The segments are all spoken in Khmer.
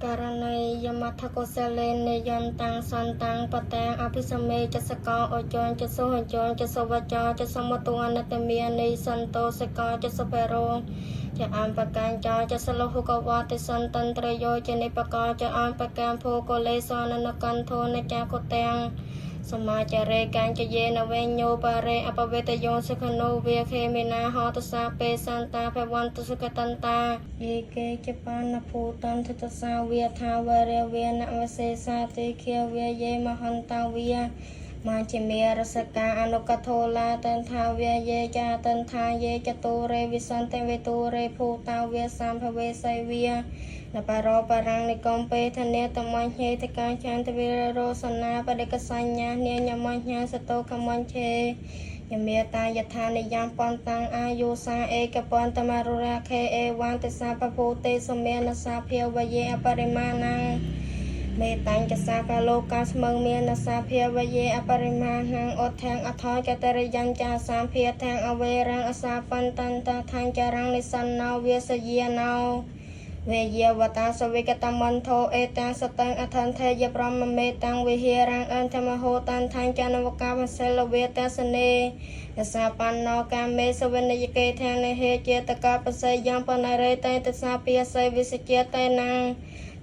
ករណីយមថាកុសលេនយន្តតាំងសន្តាំងបតាំងអភិសមេចសកោអជនចសុហជនចសុវចោចសមតុអនតមានីសន្តោសកោចសុបេរោចអំបកាញ់ចោចសលោហុកវតិសន្តន្ត្រយោចនិបកោចអំបកាំភោកលេសននកន្ធោនចាកុតាំងសមាចារេកាញ្ចយេនវេញោបរេអពវេតយោសុខនោវាខេមេណាហតសាពេសន្តាភវន្តសុខតន្តាយេកេចបានភូតន្តទសាវាថាវរេវានវសេសាទេខាវាយេមហន្តាវាមាជាមេរសកាអនុកថោឡាតន្ថាវាយេចាតន្ថាយេចតុរេវិសន្តវេតុរេភូតាវាសម្ភវេសៃវានបរោបរាំងនិកំពេធនេតមញ្ញេតកាចន្ទវិរោសនាបដិកសញ្ញានាញមញ្ញសតោកមញ្ញេយមេតាយថានិយមបនតាំងអាយុសាអេកបនតមរុរាខេអេវន្តសាពភូទេសមេនសាភាវយេអបរិមាណังមេតាញ់ចសាកាលោកាស្មឹងមាននសាភាវយេអបរិមាណังអត់ធាងអថយកតរិយញ្ចាសាភាធាងអវេរាំងអសាបន្តន្តថាញ់ចរាំងនិសន្តោវាសយាណោវេយវតាសវិកតមន្ធោអេតាំងសតੰអថន្ធេយប្រមមេតាំងវិហេរាំងអន្តមហោតានថាញ់ចនវកាមសិលវេតាសនេយសាបណ្ណោកាមេសវិនិយកេធាងនិហេចេតកាបស័យយ៉ាងបណរេតេតសាភិយស័យវិសជាតេណាំង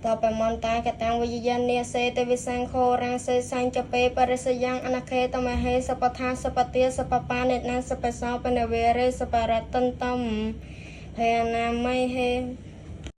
តបមន្តាកតាំងវិយនេសេតវិសង្ខោរាំងសេសញ្ចពេបរិសយ៉ាងអនខេតមហេសពថាសពទាសពបានិណាសបសោបនវេរេសបរតន្តំភេណាមៃហេ